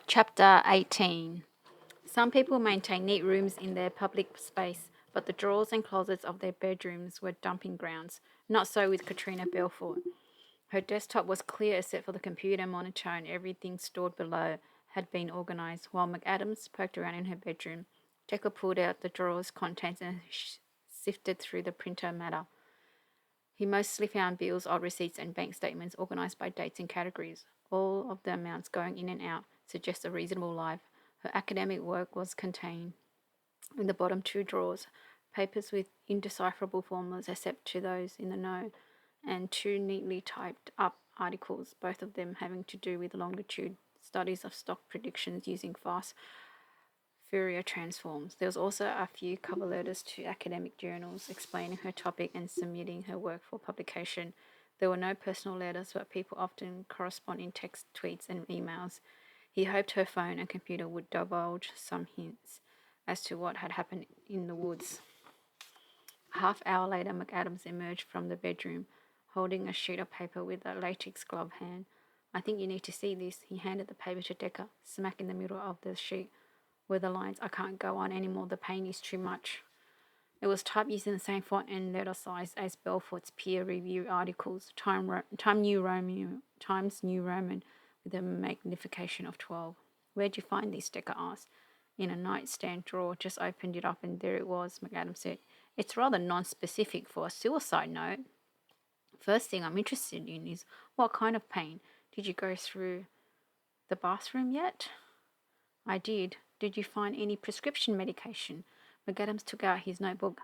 Chapter 18. Some people maintain neat rooms in their public space, but the drawers and closets of their bedrooms were dumping grounds. Not so with Katrina Belfort. Her desktop was clear except for the computer monitor, and everything stored below had been organized. While McAdams poked around in her bedroom, Decker pulled out the drawer's contents and sifted through the printer matter. He mostly found bills, old receipts, and bank statements organized by dates and categories. All of the amounts going in and out suggest a reasonable life. Her academic work was contained in the bottom two drawers, papers with indecipherable formulas except to those in the know, and two neatly typed up articles, both of them having to do with longitude studies of stock predictions using fast Fourier transforms. There was also a few cover letters to academic journals explaining her topic and submitting her work for publication. There were no personal letters, but people often correspond in text, tweets, and emails. He hoped her phone and computer would divulge some hints as to what had happened in the woods. A half hour later, McAdams emerged from the bedroom, holding a sheet of paper with a latex glove hand. I think you need to see this. He handed the paper to Decker, smack in the middle of the sheet were the lines, I can't go on anymore, the pain is too much. It was typed using the same font and letter size as Belfort's peer review articles, Times New Roman, with a magnification of 12. Where'd you find this? Decker asked. In a nightstand drawer, just opened it up and there it was, McAdams said. It's rather non-specific for a suicide note. First thing I'm interested in is what kind of pain? Did you go through the bathroom yet? I did. Did you find any prescription medication? McAdams took out his notebook.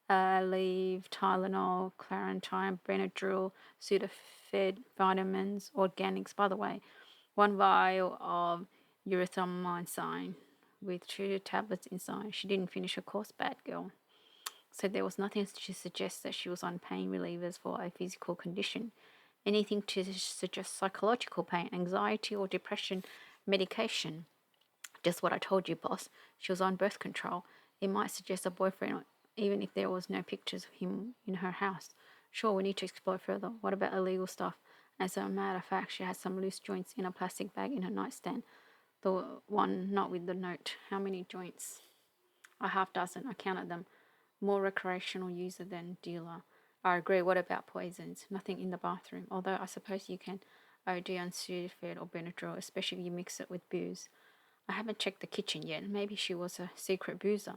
Aleve, Tylenol, Clarentine, Benadryl, Sudafed, vitamins, organics, by the way. One vial of erythromycin with 2 tablets inside. She didn't finish her course, bad girl. So there was nothing to suggest that she was on pain relievers for a physical condition. Anything to suggest psychological pain, anxiety, or depression medication. Just what I told you, boss. She was on birth control. It might suggest a boyfriend, even if there was no pictures of him in her house. Sure, we need to explore further. What about illegal stuff? As a matter of fact, she had some loose joints in a plastic bag in her nightstand. The one not with the note. How many joints? A half dozen. I counted them. More recreational user than dealer. I agree. What about poisons? Nothing in the bathroom. Although I suppose you can OD on Sudafed or Benadryl, especially if you mix it with booze. I haven't checked the kitchen yet. Maybe she was a secret boozer.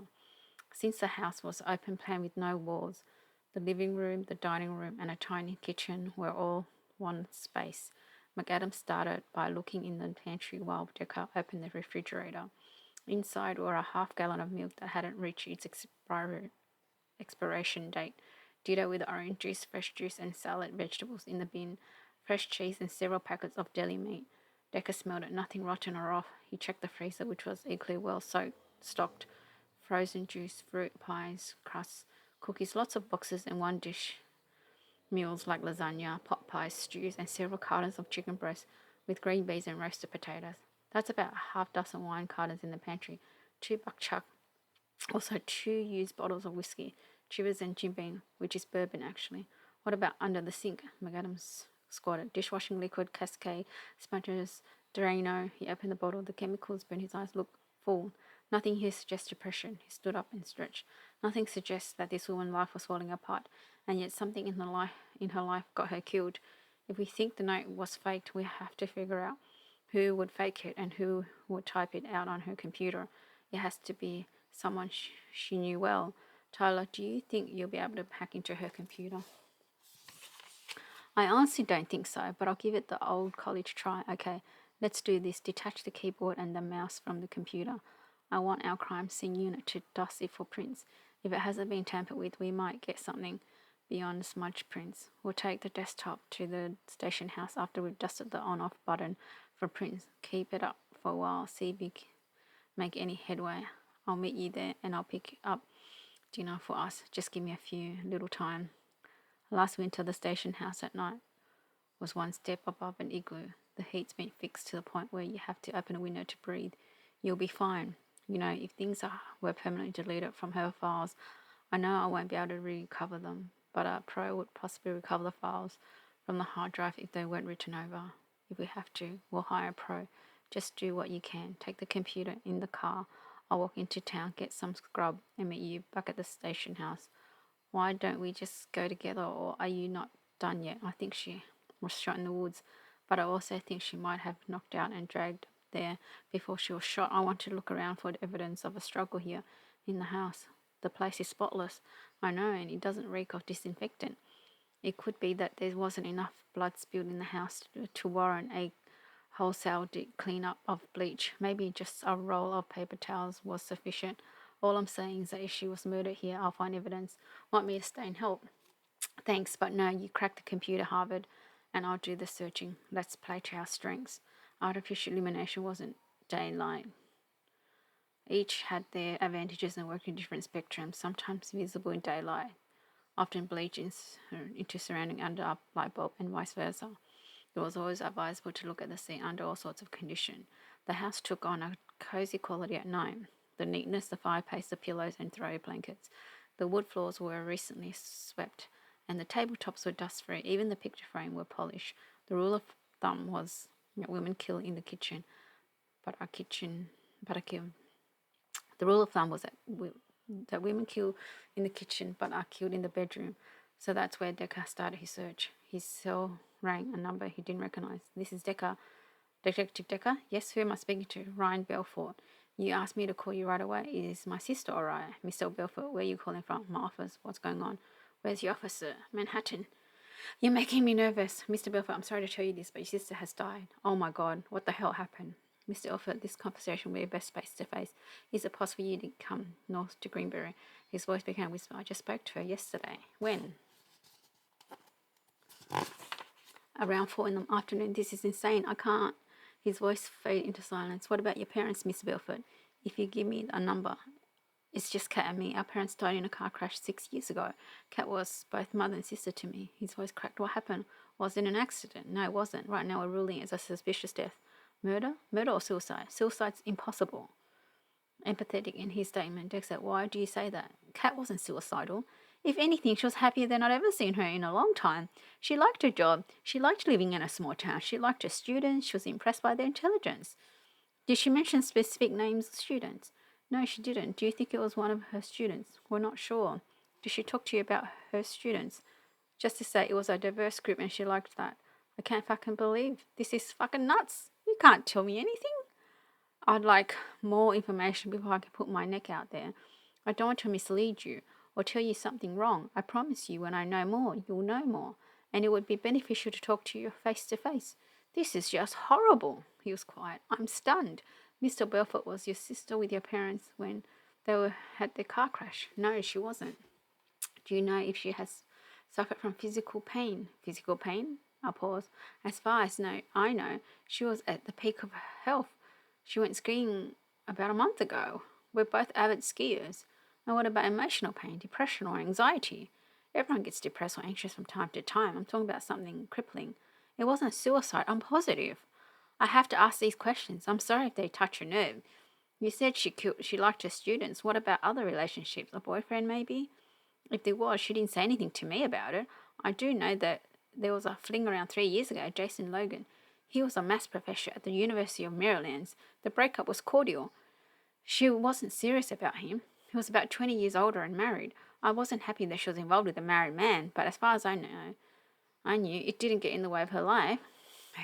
Since the house was open plan with no walls, the living room, the dining room, and a tiny kitchen were all one space. McAdams started by looking in the pantry while Decker opened the refrigerator. Inside were a half-gallon of milk that hadn't reached its expiration date. Ditto with orange juice, fresh juice, and salad vegetables in the bin. Fresh cheese and several packets of deli meat. Decker smelled it, nothing rotten or off. He checked the freezer, which was equally well stocked. Frozen juice, fruit, pies, crusts, cookies, lots of boxes and one dish meals like lasagna, pot pies, stews, and several cartons of chicken breast with green beans and roasted potatoes. That's about a half dozen wine cartons in the pantry. 2 buckchuck. Also 2 used bottles of whiskey, Chivas and Jim Beam, which is bourbon actually. What about under the sink? McAdams squatted. Dishwashing liquid, Cascade, sponges, Drano. He opened the bottle. The chemicals burned his eyes. Looked full. Nothing here suggests depression. He stood up and stretched. Nothing suggests that this woman's life was falling apart, and yet something in her life got her killed. If we think the note was faked, we have to figure out who would fake it and who would type it out on her computer. It has to be someone she knew well. Tyler, do you think you'll be able to hack into her computer? I honestly don't think so, but I'll give it the old college try. Okay, let's do this. Detach the keyboard and the mouse from the computer. I want our crime scene unit to dust it for prints. If it hasn't been tampered with, we might get something beyond smudge prints. We'll take the desktop to the station house after we've dusted the on-off button for prints. Keep it up for a while. See if we make any headway. I'll meet you there and I'll pick up dinner for us. Just give me a few little time. Last winter, the station house at night was one step above an igloo. The heat's been fixed to the point where you have to open a window to breathe. You'll be fine. You know, if things were permanently deleted from her files, I know I won't be able to recover them, but a pro would possibly recover the files from the hard drive if they weren't written over. If we have to, we'll hire a pro Just do what you can. Take the computer in the car. I'll walk into town, get some scrub, and meet you back at the station house. Why don't we just go together, or are you not done yet? I think she was shot in the woods, but I also think she might have knocked out and dragged there before she was shot. I want to look around for evidence of a struggle here in the house. The place is spotless, I know, and it doesn't reek of disinfectant. It could be that there wasn't enough blood spilled in the house to warrant a wholesale clean-up of bleach. Maybe just a roll of paper towels was sufficient. All I'm saying is that if she was murdered here, I'll find evidence. Want me to stay and help? Thanks, but no, you crack the computer, Harvard, and I'll do the searching. Let's play to our strengths. Artificial illumination wasn't daylight. Each had their advantages and worked in different spectrums, sometimes visible in daylight, often bleach into surrounding under a light bulb, and vice versa. It was always advisable to look at the scene under all sorts of condition. The house took on a cozy quality at night. The neatness, the fireplace, the pillows and throw blankets. The wood floors were recently swept, and the tabletops were dust-free. Even the picture frame were polished. The rule of thumb was that women kill in the kitchen, but a kill. The rule of thumb was that women kill in the kitchen, but are killed in the bedroom. So that's where Decker started his search. His cell rang a number he didn't recognize. This is Decker. Detective Decker? Yes, who am I speaking to? Ryan Belfort. You asked me to call you right away. Is my sister all right? Mr. Belfort, where are you calling from? My office. What's going on? Where's your office, sir? Manhattan. You're making me nervous. Mr. Belfort, I'm sorry to tell you this, but your sister has died. Oh my God, what the hell happened? Mr. Belfort, this conversation will be best face to face. Is it possible you to come north to Greenbury? His voice became a whisper. I just spoke to her yesterday. When? Around 4 in the afternoon. This is insane. I can't. His voice faded into silence. What about your parents, Mr. Belfort? If you give me a number. It's just Kat and me. Our parents died in a car crash 6 years ago. Kat was both mother and sister to me. His voice cracked. What happened? Was it an accident? No, it wasn't. Right now we're ruling it as a suspicious death. Murder? Murder or suicide? Suicide's impossible. Empathetic in his statement, Dex said, why do you say that? Kat wasn't suicidal. If anything, she was happier than I'd ever seen her in a long time. She liked her job. She liked living in a small town. She liked her students. She was impressed by their intelligence. Did she mention specific names of students? No, she didn't. Do you think it was one of her students? We're not sure. Did she talk to you about her students? Just to say it was a diverse group and she liked that. I can't fucking believe. This is fucking nuts. You can't tell me anything. I'd like more information before I can put my neck out there. I don't want to mislead you or tell you something wrong. I promise you when I know more, you'll know more. And it would be beneficial to talk to you face to face. This is just horrible. He was quiet. I'm stunned. Mr. Belfort, was your sister with your parents when they had their car crash? No, she wasn't. Do you know if she has suffered from physical pain? Physical pain? I pause. As far as I know, she was at the peak of her health. She went skiing about a month ago. We're both avid skiers. And what about emotional pain, depression or anxiety? Everyone gets depressed or anxious from time to time. I'm talking about something crippling. It wasn't suicide, I'm positive. I have to ask these questions. I'm sorry if they touch your nerve. You said she liked her students. What about other relationships? A boyfriend, maybe? If there was, she didn't say anything to me about it. I do know that there was a fling around 3 years ago, Jason Logan. He was a maths professor at the University of Maryland. The breakup was cordial. She wasn't serious about him. He was about 20 years older and married. I wasn't happy that she was involved with a married man, but as far as I knew it didn't get in the way of her life.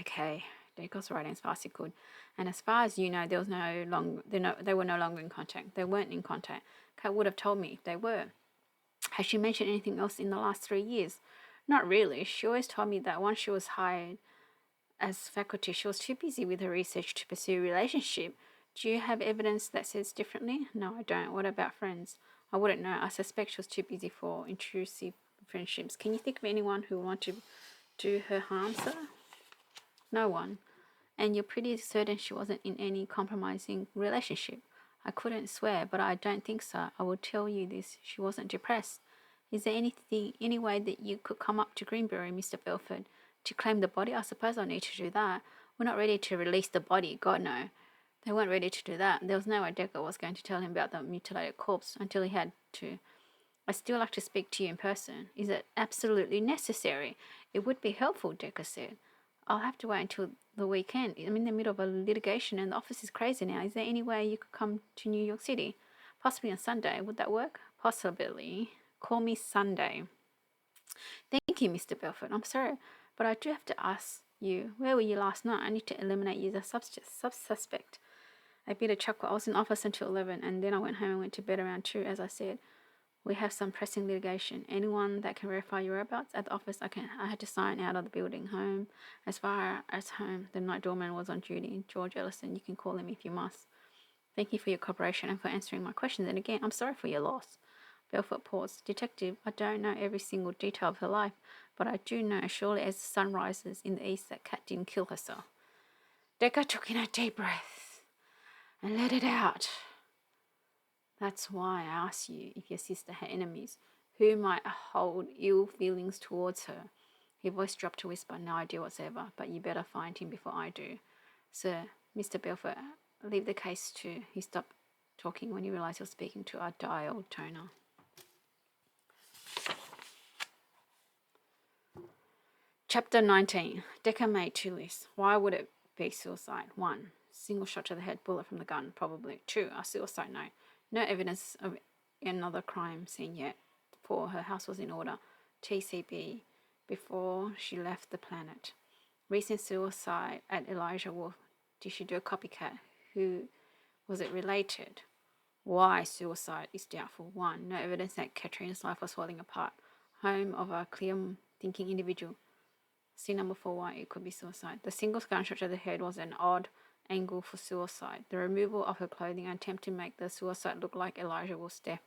Okay, Dick was writing as fast as he could. And as far as you know, they were no longer in contact. They weren't in contact. Kat would have told me if they were. Has she mentioned anything else in the last 3 years? Not really. She always told me that once she was hired as faculty, she was too busy with her research to pursue a relationship. Do you have evidence that says differently? No, I don't. What about friends? I wouldn't know. I suspect she was too busy for intrusive friendships. Can you think of anyone who would want to do her harm, sir? No one. And you're pretty certain she wasn't in any compromising relationship? I couldn't swear, but I don't think so. I will tell you this. She wasn't depressed. Is there any way that you could come up to Greenbury, Mr. Belford, to claim the body? I suppose I'll need to do that. We're not ready to release the body. God, no. They weren't ready to do that. There was no way Decker was going to tell him about the mutilated corpse until he had to. I'd still like to speak to you in person. Is it absolutely necessary? It would be helpful, Decker said. I'll have to wait until the weekend. I'm in the middle of a litigation and the office is crazy now. Is there any way you could come to New York City? Possibly on Sunday. Would that work? Possibly. Call me Sunday. Thank you, Mr. Belford. I'm sorry, but I do have to ask you, where were you last night? I need to eliminate you as a suspect. I beat a chuckle. I was in office until 11, and then I went home and went to bed around 2, as I said. We have some pressing litigation. Anyone that can verify your whereabouts at the office, I had to sign out of the building. Home. As far as home, the night doorman was on duty. George Ellison, you can call him if you must. Thank you for your cooperation and for answering my questions. And again, I'm sorry for your loss. Belfort paused. Detective, I don't know every single detail of her life, but I do know surely as the sun rises in the east that Kat didn't kill herself. Decker took in a deep breath and let it out. That's why I asked you if your sister had enemies who might hold ill feelings towards her. His voice dropped to whisper, no idea whatsoever, but you better find him before I do. Sir, Mr. Belfort, leave the case to... He stopped talking when he realised he was speaking to a dial toner. Chapter 19. Decker made 2 lists. Why would it be suicide? 1. Single shot to the head, bullet from the gun, probably. 2. A suicide note. No evidence of another crime scene yet. 4. Her house was in order. TCB. Before she left the planet. Recent suicide at Elijah Wolf. Did she do a copycat? Who was it related? Why suicide is doubtful. 1. No evidence that Katrina's life was falling apart. Home of a clear-thinking individual. See number 4 why it could be suicide. The single gunshot to the head was an odd angle for suicide. The removal of her clothing and attempt to make the suicide look like Elijah Wolf's death.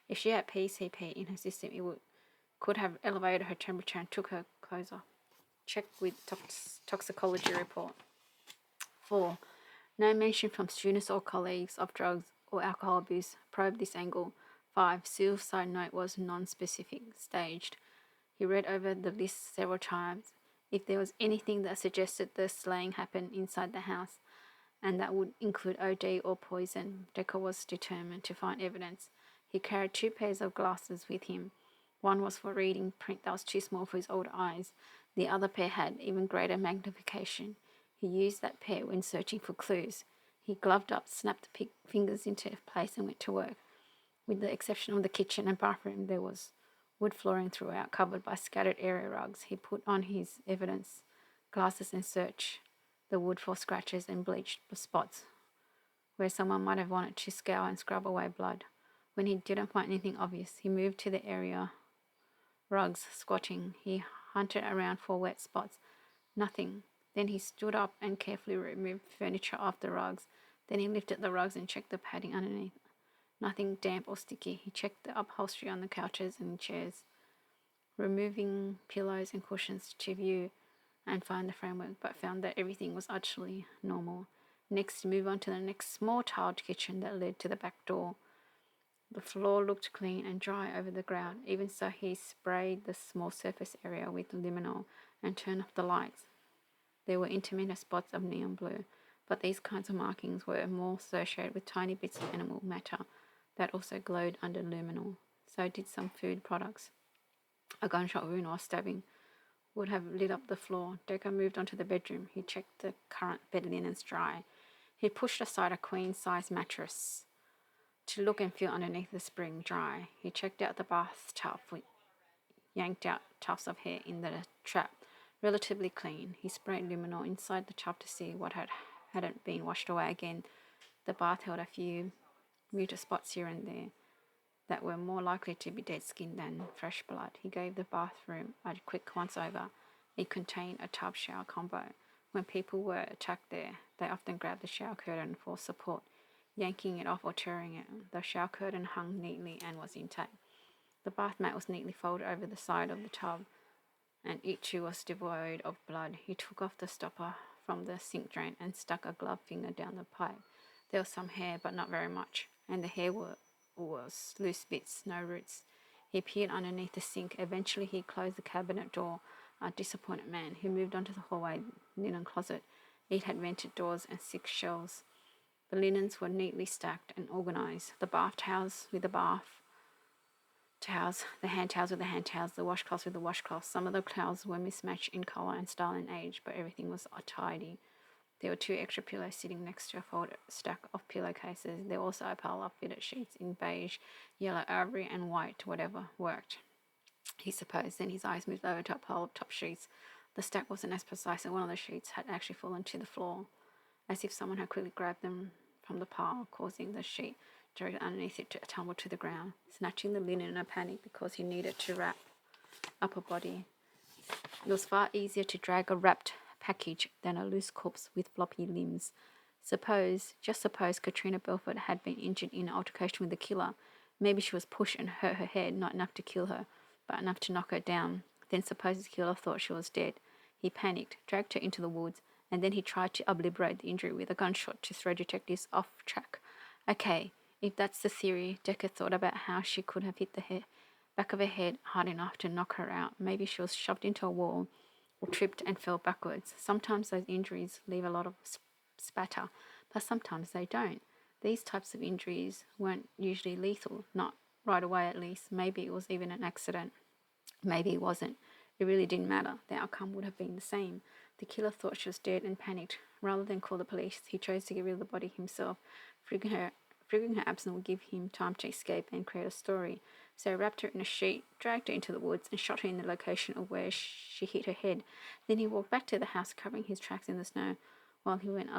If she had PCP in her system, it could have elevated her temperature and took her clothes off. Check with toxicology report. 4. No mention from students or colleagues of drugs or alcohol abuse. Probe this angle. 5. Suicide note was non-specific, staged. He read over the list several times. If there was anything that suggested the slaying happened inside the house, and that would include OD or poison, Decker was determined to find evidence. He carried 2 pairs of glasses with him. One was for reading print that was too small for his old eyes. The other pair had even greater magnification. He used that pair when searching for clues. He gloved up, snapped the fingers into place, and went to work. With the exception of the kitchen and bathroom, there was wood flooring throughout, covered by scattered area rugs. He put on his evidence glasses and searched the wood for scratches and bleached spots where someone might have wanted to scour and scrub away blood. When he didn't find anything obvious, he moved to the area rugs, squatting. He hunted around for wet spots. Nothing. Then he stood up and carefully removed furniture off the rugs. Then he lifted the rugs and checked the padding underneath. Nothing damp or sticky. He checked the upholstery on the couches and chairs, removing pillows and cushions to view and find the framework, but found that everything was utterly normal. Next, he moved on to the next small tiled kitchen that led to the back door. The floor looked clean and dry over the ground. Even so, he sprayed the small surface area with luminol and turned off the lights. There were intermittent spots of neon blue, but these kinds of markings were more associated with tiny bits of animal matter that also glowed under luminol. So did some food products. A gunshot wound or stabbing would have lit up the floor. Decker moved onto the bedroom. He checked the current bed linens dry. He pushed aside a queen-size mattress to look and feel underneath the spring dry. He checked out the bathtub, yanked out tufts of hair in the trap, relatively clean. He sprayed luminol inside the tub to see what hadn't been washed away again. The bath held a few muted spots here and there that were more likely to be dead skin than fresh blood. He gave the bathroom a quick once-over. It contained a tub-shower combo. When people were attacked there, they often grabbed the shower curtain for support, yanking it off or tearing it. The shower curtain hung neatly and was intact. The bath mat was neatly folded over the side of the tub, and it too was devoid of blood. He took off the stopper from the sink drain and stuck a gloved finger down the pipe. There was some hair, but not very much, and the hair was loose bits, no roots. He peered underneath the sink. Eventually he closed the cabinet door. A disappointed man. He moved onto the hallway linen closet. It had vented doors and 6 shelves. The linens were neatly stacked and organized. The bath towels with the bath towels, the hand towels with the hand towels, the washcloths with the washcloths. Some of the towels were mismatched in color and style and age, but everything was tidy. There were 2 extra pillows sitting next to a folded stack of pillowcases. There was also a pile of fitted sheets in beige, yellow, ivory, and white, whatever worked, he supposed. Then his eyes moved over to a pile of top sheets. The stack wasn't as precise, and one of the sheets had actually fallen to the floor, as if someone had quickly grabbed them from the pile, causing the sheet directly underneath it to tumble to the ground. Snatching the linen in a panic because he needed to wrap up a body. It was far easier to drag a wrapped package than a loose corpse with floppy limbs. Just suppose Katrina Belford had been injured in an altercation with the killer. Maybe she was pushed and hurt her head, not enough to kill her, but enough to knock her down. Then suppose the killer thought she was dead. He panicked, dragged her into the woods, and then he tried to obliterate the injury with a gunshot to throw detectives off track. Okay, if that's the theory, Decker thought about how she could have hit the back of her head hard enough to knock her out. Maybe she was shoved into a wall or tripped and fell backwards. Sometimes those injuries leave a lot of spatter, but sometimes they don't. These types of injuries weren't usually lethal, not right away at least. Maybe it was even an accident. Maybe it wasn't. It really didn't matter. The outcome would have been the same. The killer thought she was dead and panicked. Rather than call the police, he chose to get rid of the body himself, figuring her absence would give him time to escape and create a story. So he wrapped her in a sheet, dragged her into the woods, and shot her in the location of where she hit her head. Then he walked back to the house, covering his tracks in the snow while he went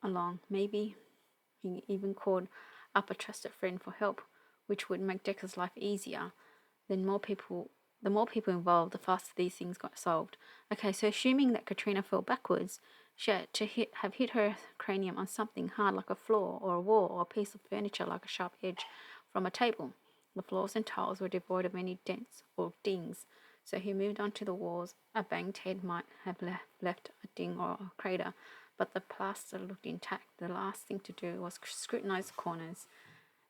along. Maybe he even called up a trusted friend for help, which would make Decker's life easier. The more people involved, the faster these things got solved. Okay, so assuming that Katrina fell backwards, she had to have hit her cranium on something hard like a floor or a wall or a piece of furniture like a sharp edge from a table. The floors and tiles were devoid of any dents or dings, so he moved on to the walls. A banged head might have left a ding or a crater, but the plaster looked intact. The last thing to do was scrutinize the corners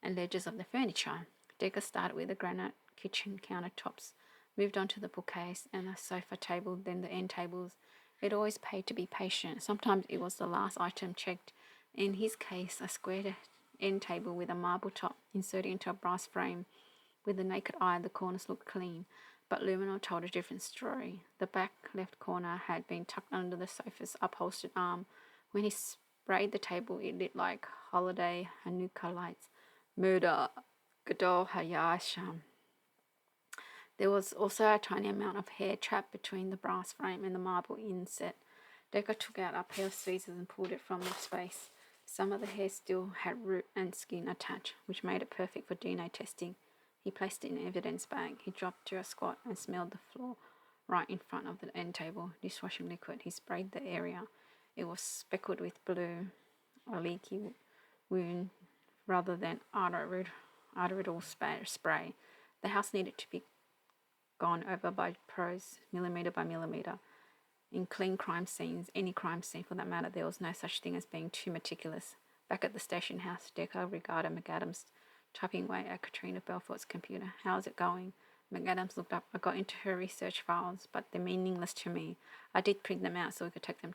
and ledges of the furniture. Decker started with the granite kitchen countertops, moved on to the bookcase and the sofa table, then the end tables. It always paid to be patient. Sometimes it was the last item checked. In his case, a square end table with a marble top inserted into a brass frame. With the naked eye, the corners looked clean, but Luminor told a different story. The back left corner had been tucked under the sofa's upholstered arm. When he sprayed the table, it lit like holiday Hanukkah lights. Murder, Gadol Hayasham. There was also a tiny amount of hair trapped between the brass frame and the marble inset. Decker took out a pair of tweezers and pulled it from the space. Some of the hair still had root and skin attached, which made it perfect for DNA testing. He placed it in an evidence bag. He dropped to a squat and smelled the floor right in front of the end table. Dishwashing liquid. He sprayed the area. It was speckled with blue, a leaky wound rather than arterial spray. The house needed to be gone over by pros, millimetre by millimetre. In clean crime scenes, any crime scene for that matter, there was no such thing as being too meticulous. Back at the station house, Decker regarded McAdams typing away at Katrina Belfort's computer. How's it going? McAdams looked up. I got into her research files, but they're meaningless to me. I did print them out so we could take them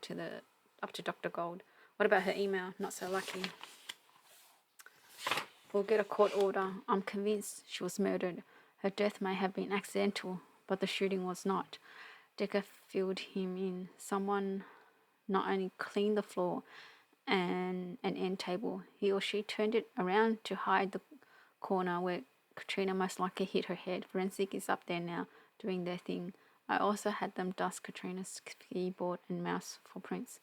up to Dr. Gold. What about her email? Not so lucky. We'll get a court order. I'm convinced she was murdered. Her death may have been accidental, but the shooting was not. Decker filled him in. Someone not only cleaned the floor and an end table, he or she turned it around to hide the corner where Katrina most likely hit her head. Forensic is up there now, doing their thing. I also had them dust Katrina's keyboard and mouse for prints.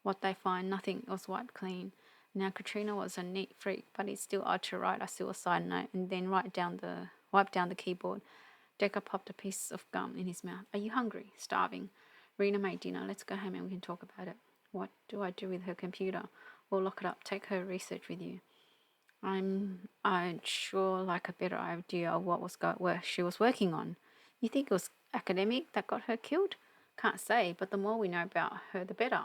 What they find, nothing was wiped clean. Now Katrina was a neat freak, but it's still odd to write a suicide note and then wipe down the keyboard. Decker popped a piece of gum in his mouth. Are you hungry? Starving. Rena made dinner. Let's go home and we can talk about it. What do I do with her computer? We'll lock it up. Take her research with you. I'd sure like a better idea of what she was working on. You think it was academic that got her killed? Can't say, but the more we know about her, the better.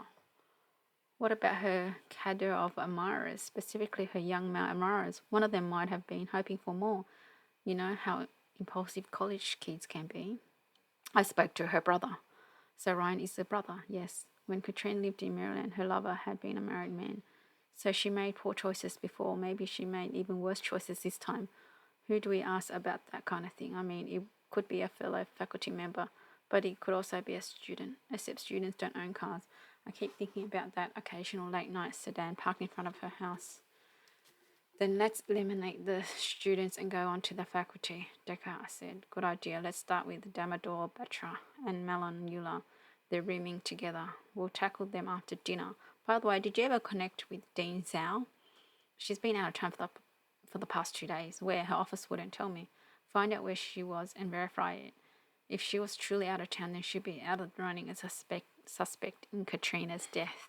What about her cadre of admirers, specifically her young male admirers? One of them might have been hoping for more. You know how impulsive college kids can be. I spoke to her brother. So Ryan is the brother, yes. When Katrina lived in Maryland, her lover had been a married man. So she made poor choices before. Maybe she made even worse choices this time. Who do we ask about that kind of thing? I mean, it could be a fellow faculty member, but it could also be a student, except students don't own cars. I keep thinking about that occasional late night sedan parked in front of her house. Then let's eliminate the students and go on to the faculty, Decker said. Good idea. Let's start with Damador, Batra, and Melon Eula. They're rooming together. We'll tackle them after dinner. By the way, did you ever connect with Dean Zhao? She's been out of town for the past 2 days. Where? Her office wouldn't tell me. Find out where she was and verify it. If she was truly out of town, then she'd be out of the running as a suspect in Katrina's death.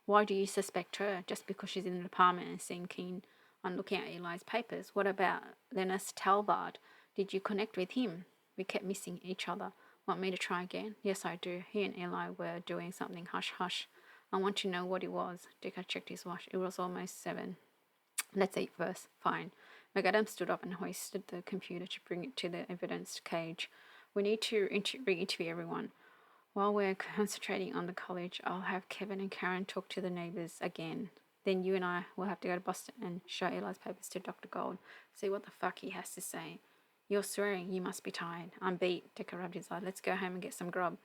Why do you suspect her? Just because she's in the department and seemed keen on looking at Eli's papers? What about Linus Talbard? Did you connect with him? We kept missing each other. Want me to try again? Yes, I do. He and Eli were doing something hush-hush. I want to know what it was. Dicker checked his watch. It was almost 7. Let's eat first. Fine. McAdam stood up and hoisted the computer to bring it to the evidence cage. We need to re-interview everyone. While we're concentrating on the college, I'll have Kevin and Karen talk to the neighbours again. Then you and I will have to go to Boston and show Eli's papers to Dr. Gold. See what the fuck he has to say. You're swearing. You must be tired. I'm beat. Decker rubbed his eye. Let's go home and get some grub.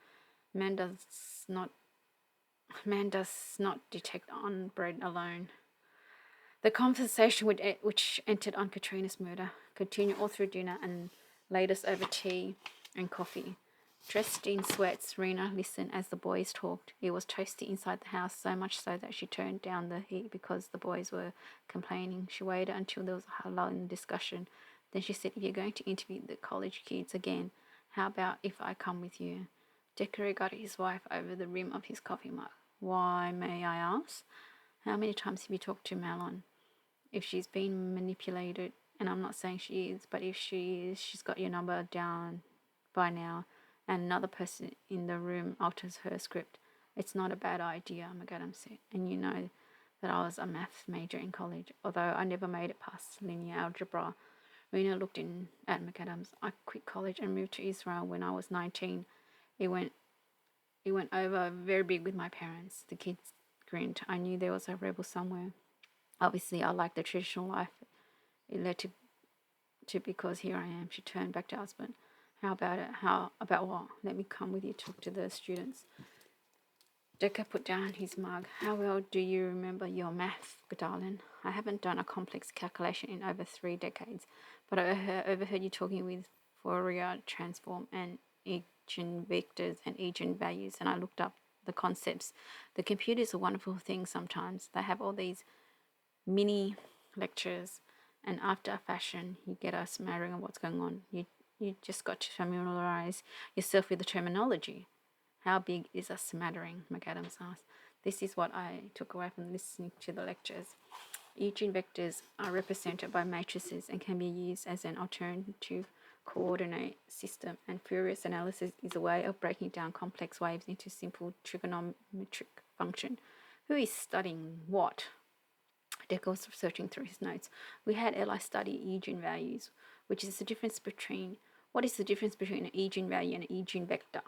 Man does not detect on bread alone. The conversation which entered on Katrina's murder continued all through dinner and laid us over tea and coffee. Dressed in sweats, Rena listened as the boys talked. It was toasty inside the house, so much so that she turned down the heat because the boys were complaining. She waited until there was a lull in the discussion. Then she said, if you're going to interview the college kids again, how about if I come with you? Decker regarded his wife over the rim of his coffee mug. Why, may I ask? How many times have you talked to Malon? If she's been manipulated, and I'm not saying she is, but if she is, she's got your number down by now, and another person in the room alters her script. It's not a bad idea, McAdam said. And you know that I was a math major in college, although I never made it past linear algebra. Rena looked in at McAdams. I quit college and moved to Israel when I was 19. It went over very big with my parents. The kids grinned. I knew there was a rebel somewhere. Obviously, I liked the traditional life. It led to because here I am. She turned back to her husband. How about it? How about what? Let me come with you, talk to the students. Decker put down his mug. How well do you remember your math, darling? I haven't done a complex calculation in over 3 decades, but I overheard you talking with Fourier transform and eigenvectors and eigenvalues, and I looked up the concepts. The computer is a wonderful thing sometimes. They have all these mini lectures, and after a fashion, you get a smattering of what's going on. You just got to familiarize yourself with the terminology. How big is a smattering? McAdams asked. This is what I took away from listening to the lectures. Eigenvectors are represented by matrices and can be used as an alternative coordinate system, and Fourier analysis is a way of breaking down complex waves into simple trigonometric function. Who is studying what? Decker was searching through his notes. We had Eli study eigenvalues, which is the difference between what is the difference between an eigenvalue and an eigenvector?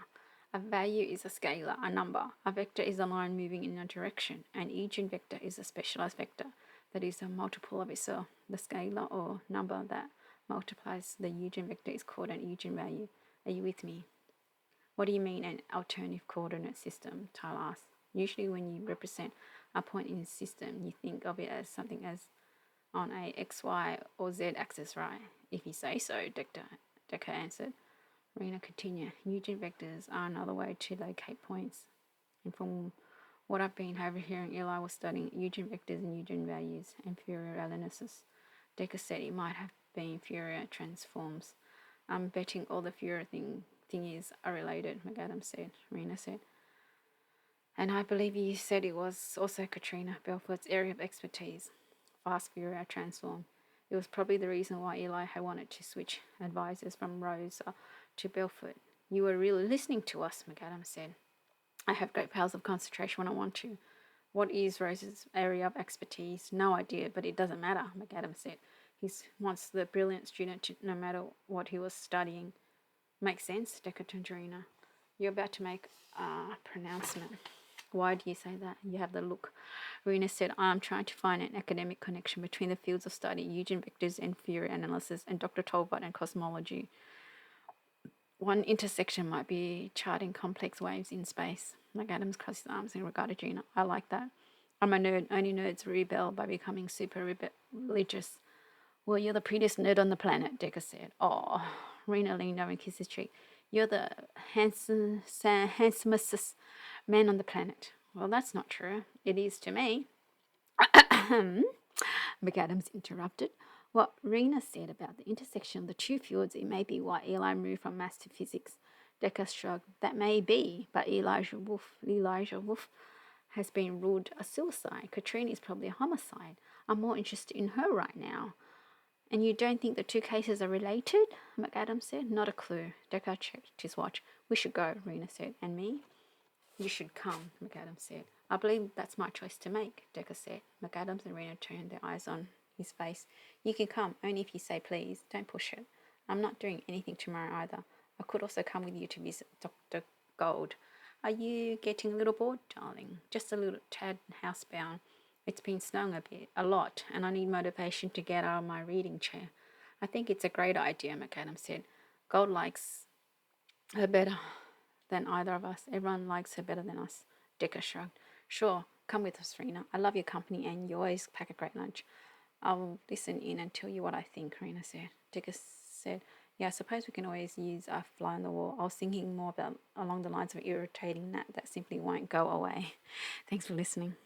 A value is a scalar, a number. A vector is a line moving in a direction. An eigenvector is a specialized vector that is a multiple of itself. The scalar or number that multiplies the eigenvector is called an eigenvalue. Are you with me? What do you mean an alternative coordinate system? Tyler asked. Usually when you represent a point in a system, you think of it as something as on a x, y, or z axis, right? If you say so, Decker answered. Rena continued. Eigenvectors are another way to locate points. And from what I've been overhearing, Eli was studying eigenvectors and eigenvalues and Fourier analysis. Decker said it might have been Fourier transforms. I'm betting all the Fourier thingies are related, McAdam said. Rena said. And I believe you said it was also Katrina Belfort's area of expertise. Fast Fourier transform. It was probably the reason why Eli had wanted to switch advisors from Rosa to Belfort. You were really listening to us, McAdam said. I have great powers of concentration when I want to. What is Rose's area of expertise? No idea, but it doesn't matter, McAdam said. He wants the brilliant student to, no matter what he was studying. Makes sense, Decker turned to Rena. You're about to make a pronouncement. Why do you say that? You have the look. Rena said, I'm trying to find an academic connection between the fields of study, eigenvectors and Fourier analysis, and Dr. Tolbert and cosmology. One intersection might be charting complex waves in space. McAdams crossed his arms and regarded Gina. I like that. I'm a nerd. Only nerds rebel by becoming super religious. Well, you're the prettiest nerd on the planet, Decker said. Oh, Rena leaned over and kissed his cheek. You're the handsomest man on the planet. Well, that's not true. It is to me. McAdams interrupted. What Rena said about the intersection of the two fields, it may be why Eli moved from maths to physics. Decker shrugged. That may be, but Elijah Wolf has been ruled a suicide. Katrina is probably a homicide. I'm more interested in her right now. And you don't think the two cases are related? McAdams said. Not a clue. Decker checked his watch. We should go, Rena said. And me? You should come, McAdams said. I believe that's my choice to make, Decker said. McAdams and Rena turned their eyes on his face. You can come, only if you say please. Don't push it. I'm not doing anything tomorrow either. I could also come with you to visit Dr. Gold. Are you getting a little bored, darling? Just a little tad housebound. It's been snowing a lot, and I need motivation to get out of my reading chair. I think it's a great idea, McAdams said. Gold likes her better than either of us. Everyone likes her better than us. Decker shrugged. Sure, come with us, Rena. I love your company and you always pack a great lunch. I'll listen in and tell you what I think, Rena said. Decker said, yeah, I suppose we can always use a fly on the wall. I was thinking more about along the lines of irritating that simply won't go away. Thanks for listening.